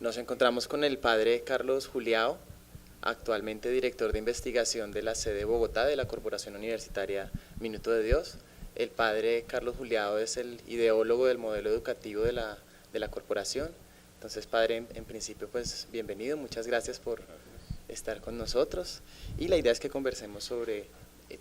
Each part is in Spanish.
Nos encontramos con el padre Carlos Juliao, actualmente director de investigación de la sede Bogotá de la Corporación Universitaria Minuto de Dios. El padre Carlos Juliao es el ideólogo del modelo educativo de la corporación. Entonces, padre, en principio, pues bienvenido, muchas gracias por estar con nosotros. Y la idea es que conversemos sobre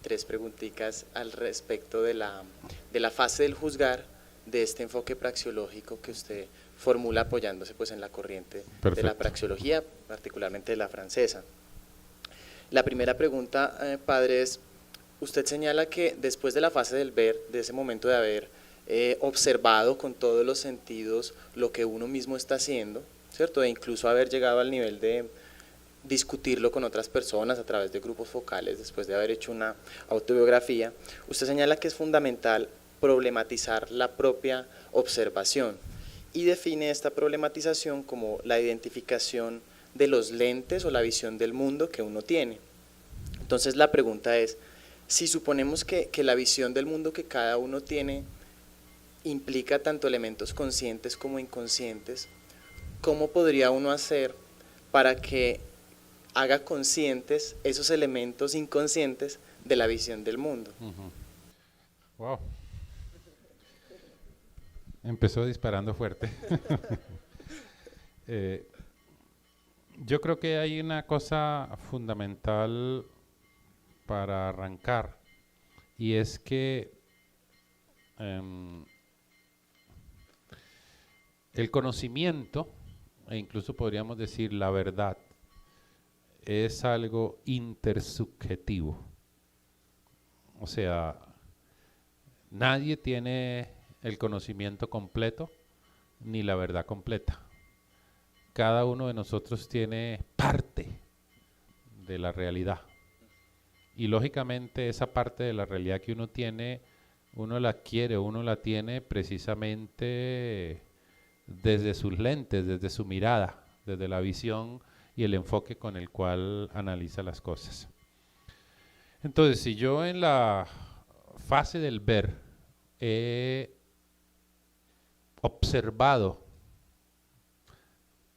tres preguntitas al respecto de la fase del juzgar, de este enfoque praxeológico que usted formula apoyándose pues en la corriente de la praxeología, particularmente de la francesa. La primera pregunta, padre, es, usted señala que después de la fase del ver, de ese momento de haber observado con todos los sentidos lo que uno mismo está haciendo, ¿cierto? E incluso haber llegado al nivel de discutirlo con otras personas a través de grupos focales, después de haber hecho una autobiografía, usted señala que es fundamental problematizar la propia observación y define esta problematización como la identificación de los lentes o la visión del mundo que uno tiene. Entonces la pregunta es, si suponemos que la visión del mundo que cada uno tiene implica tanto elementos conscientes como inconscientes, ¿cómo podría uno hacer para que haga conscientes esos elementos inconscientes de la visión del mundo? Wow. Empezó disparando fuerte. Yo creo que hay una cosa fundamental para arrancar, y es que el conocimiento, e incluso podríamos decir la verdad, es algo intersubjetivo. O sea, nadie tiene el conocimiento completo ni la verdad completa. Cada uno de nosotros tiene parte de la realidad. Y lógicamente esa parte de la realidad que uno tiene, uno la quiere, uno la tiene precisamente desde sus lentes, desde su mirada, desde la visión y el enfoque con el cual analiza las cosas. Entonces, si yo en la fase del ver he observado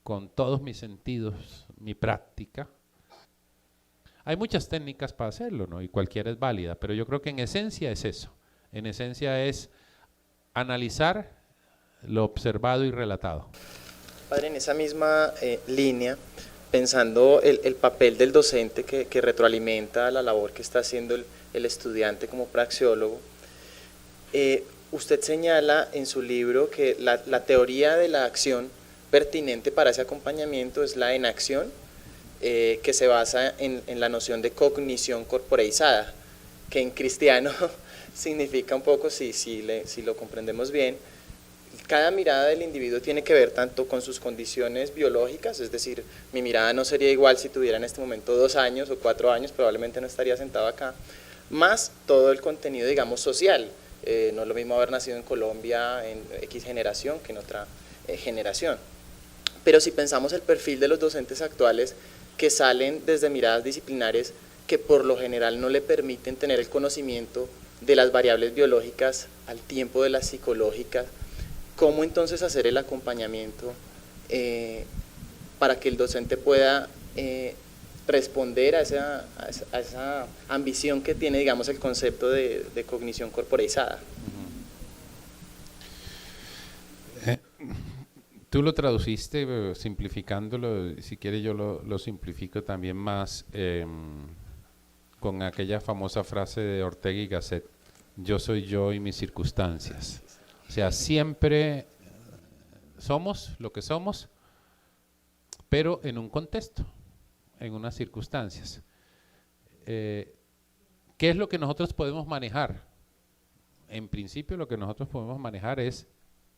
con todos mis sentidos mi práctica, hay muchas técnicas para hacerlo, ¿no? Y cualquiera es válida, pero yo creo que en esencia es eso. En esencia es analizar lo observado y relatado. Padre, en esa misma línea, pensando el papel del docente que retroalimenta la labor que está haciendo el estudiante como praxeólogo, usted señala en su libro que la teoría de la acción pertinente para ese acompañamiento es la enacción, que se basa en la noción de cognición corporeizada, que en cristiano significa un poco, si lo comprendemos bien, cada mirada del individuo tiene que ver tanto con sus condiciones biológicas, es decir, mi mirada no sería igual si tuviera en este momento 2 años o 4 años, probablemente no estaría sentado acá, más todo el contenido, digamos, social. No es lo mismo haber nacido en Colombia en X generación que en otra generación. Pero si pensamos el perfil de los docentes actuales que salen desde miradas disciplinares que por lo general no le permiten tener el conocimiento de las variables biológicas al tiempo de las psicológicas, ¿cómo entonces hacer el acompañamiento para que el docente pueda responder a esa ambición que tiene, digamos, el concepto de cognición corporeizada? Tú lo traduciste simplificándolo, si quieres yo lo simplifico también más con aquella famosa frase de Ortega y Gasset: yo soy yo y mis circunstancias. O sea, siempre somos lo que somos, pero en un contexto, en unas circunstancias. ¿Qué es lo que nosotros podemos manejar? En principio lo que nosotros podemos manejar es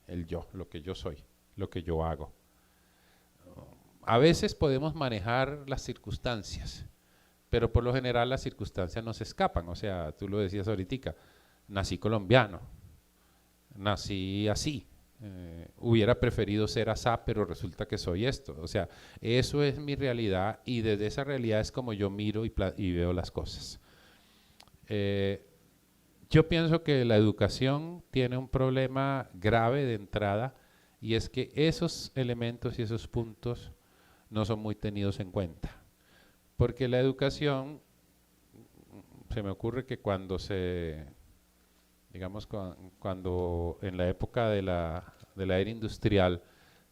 el yo, lo que yo soy, lo que yo hago. A veces podemos manejar las circunstancias, pero por lo general las circunstancias nos escapan. O sea, tú lo decías ahorita, nací colombiano, nací así, hubiera preferido ser asá, pero resulta que soy esto. O sea, eso es mi realidad y desde esa realidad es como yo miro y veo las cosas. Yo pienso que la educación tiene un problema grave de entrada y es que esos elementos y esos puntos no son muy tenidos en cuenta, porque la educación, se me ocurre que digamos, cuando en la época de la era industrial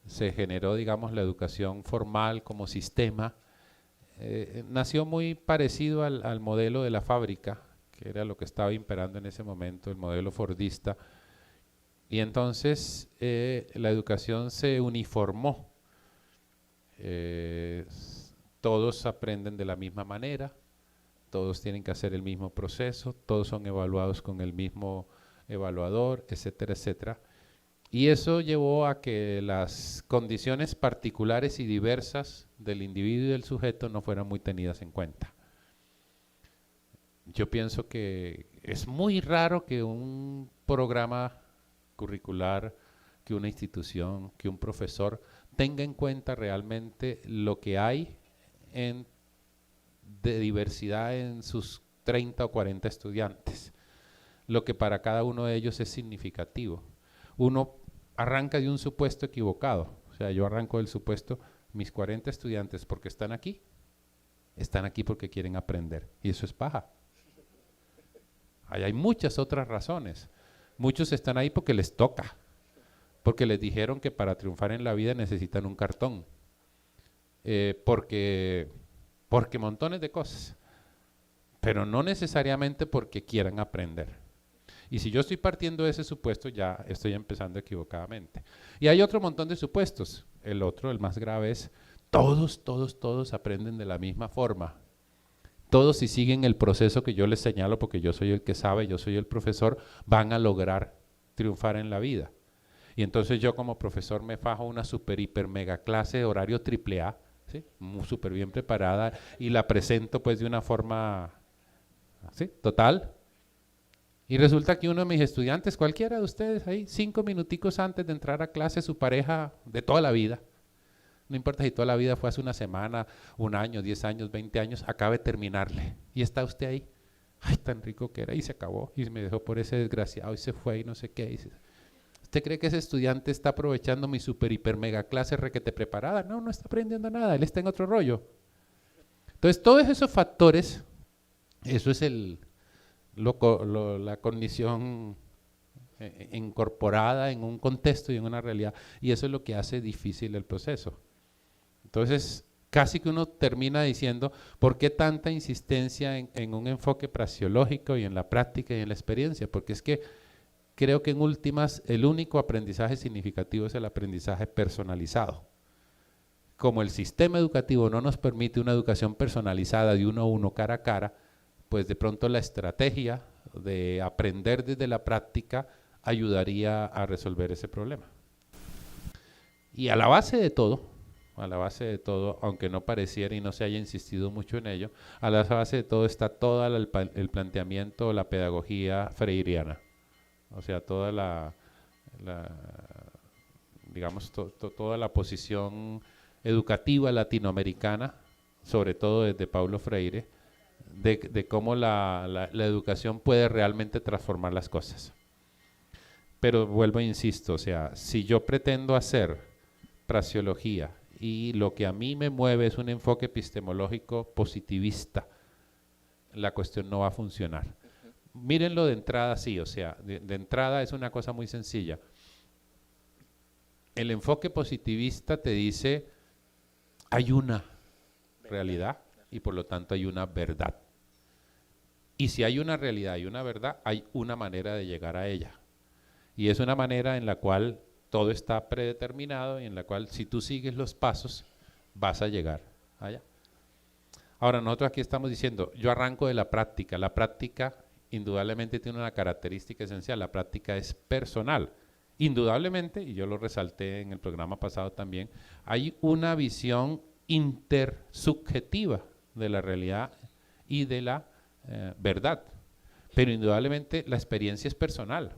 se generó, digamos, la educación formal como sistema, nació muy parecido al modelo de la fábrica, que era lo que estaba imperando en ese momento, el modelo fordista, y entonces la educación se uniformó. Todos aprenden de la misma manera, todos tienen que hacer el mismo proceso, todos son evaluados con el mismo evaluador, etcétera, etcétera. Y eso llevó a que las condiciones particulares y diversas del individuo y del sujeto no fueran muy tenidas en cuenta. Yo pienso que es muy raro que un programa curricular, que una institución, que un profesor tenga en cuenta realmente lo que hay de diversidad en sus 30 o 40 estudiantes, lo que para cada uno de ellos es significativo. Uno arranca de un supuesto equivocado, o sea, yo arranco del supuesto, mis 40 estudiantes porque están aquí porque quieren aprender, y eso es paja. Ahí hay muchas otras razones. Muchos están ahí porque les toca, porque les dijeron que para triunfar en la vida necesitan un cartón, porque montones de cosas, pero no necesariamente porque quieran aprender. Y si yo estoy partiendo de ese supuesto, ya estoy empezando equivocadamente. Y hay otro montón de supuestos. El otro, el más grave, es todos aprenden de la misma forma. Todos, si siguen el proceso que yo les señalo, porque yo soy el que sabe, yo soy el profesor, van a lograr triunfar en la vida. Y entonces yo como profesor me fajo una super, hiper, mega clase de horario triple A, ¿sí? Súper bien preparada, y la presento pues de una forma, ¿sí? Total. Y resulta que uno de mis estudiantes, cualquiera de ustedes ahí, 5 minuticos antes de entrar a clase, su pareja de toda la vida, no importa si toda la vida fue hace una semana, un año, 10 años, 20 años, acaba de terminarle. Y está usted ahí, ay, tan rico que era, y se acabó, y me dejó por ese desgraciado, y se fue, y no sé qué. ¿Usted cree que ese estudiante está aprovechando mi super, hiper, mega clase requete preparada? No, no está aprendiendo nada, él está en otro rollo. Entonces, todos esos factores, eso es la condición incorporada en un contexto y en una realidad, y eso es lo que hace difícil el proceso. Entonces, casi que uno termina diciendo, ¿por qué tanta insistencia en un enfoque praxeológico y en la práctica y en la experiencia? Porque es que creo que en últimas el único aprendizaje significativo es el aprendizaje personalizado. Como el sistema educativo no nos permite una educación personalizada de uno a uno, cara a cara, pues de pronto la estrategia de aprender desde la práctica ayudaría a resolver ese problema. Y a la base de todo, aunque no pareciera y no se haya insistido mucho en ello, a la base de todo está todo el planteamiento, la pedagogía freiriana. O sea, toda digamos, toda la posición educativa latinoamericana, sobre todo desde Paulo Freire, de cómo la educación puede realmente transformar las cosas. Pero vuelvo e insisto, o sea, si yo pretendo hacer praxeología y lo que a mí me mueve es un enfoque epistemológico positivista, la cuestión no va a funcionar. Mírenlo de entrada así, o sea, de entrada es una cosa muy sencilla. El enfoque positivista te dice, hay una realidad y por lo tanto hay una verdad. Y si hay una realidad y una verdad, hay una manera de llegar a ella. Y es una manera en la cual todo está predeterminado y en la cual si tú sigues los pasos, vas a llegar allá. Ahora, nosotros aquí estamos diciendo, yo arranco de la práctica. La práctica indudablemente tiene una característica esencial, la práctica es personal. Indudablemente, y yo lo resalté en el programa pasado también, hay una visión intersubjetiva de la realidad y de la verdad, pero indudablemente la experiencia es personal.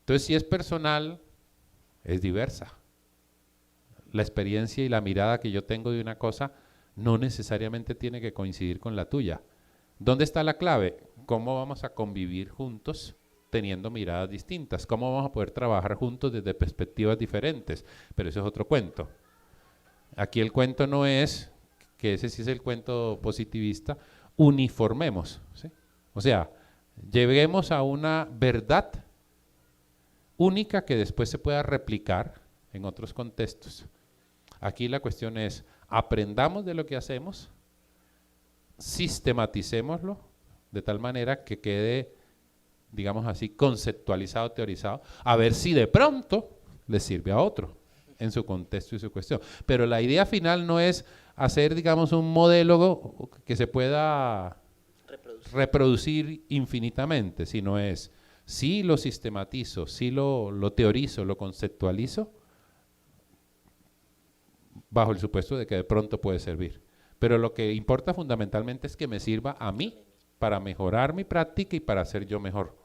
Entonces, si es personal, es diversa. La experiencia y la mirada que yo tengo de una cosa no necesariamente tiene que coincidir con la tuya. ¿Dónde está la clave? ¿Cómo vamos a convivir juntos teniendo miradas distintas. ¿Cómo vamos a poder trabajar juntos desde perspectivas diferentes? Pero eso es otro cuento. Aquí el cuento no es, que ese sí es el cuento positivista, uniformemos, ¿sí? O sea, lleguemos a una verdad única que después se pueda replicar en otros contextos. Aquí la cuestión es, aprendamos de lo que hacemos, sistematicémoslo de tal manera que quede, digamos así, conceptualizado, teorizado, a ver si de pronto le sirve a otro en su contexto y su cuestión. Pero la idea final no es hacer, digamos, un modelo que se pueda reproducir infinitamente, sino es, si lo sistematizo, si lo teorizo, lo conceptualizo, bajo el supuesto de que de pronto puede servir. Pero lo que importa fundamentalmente es que me sirva a mí para mejorar mi práctica y para ser yo mejor.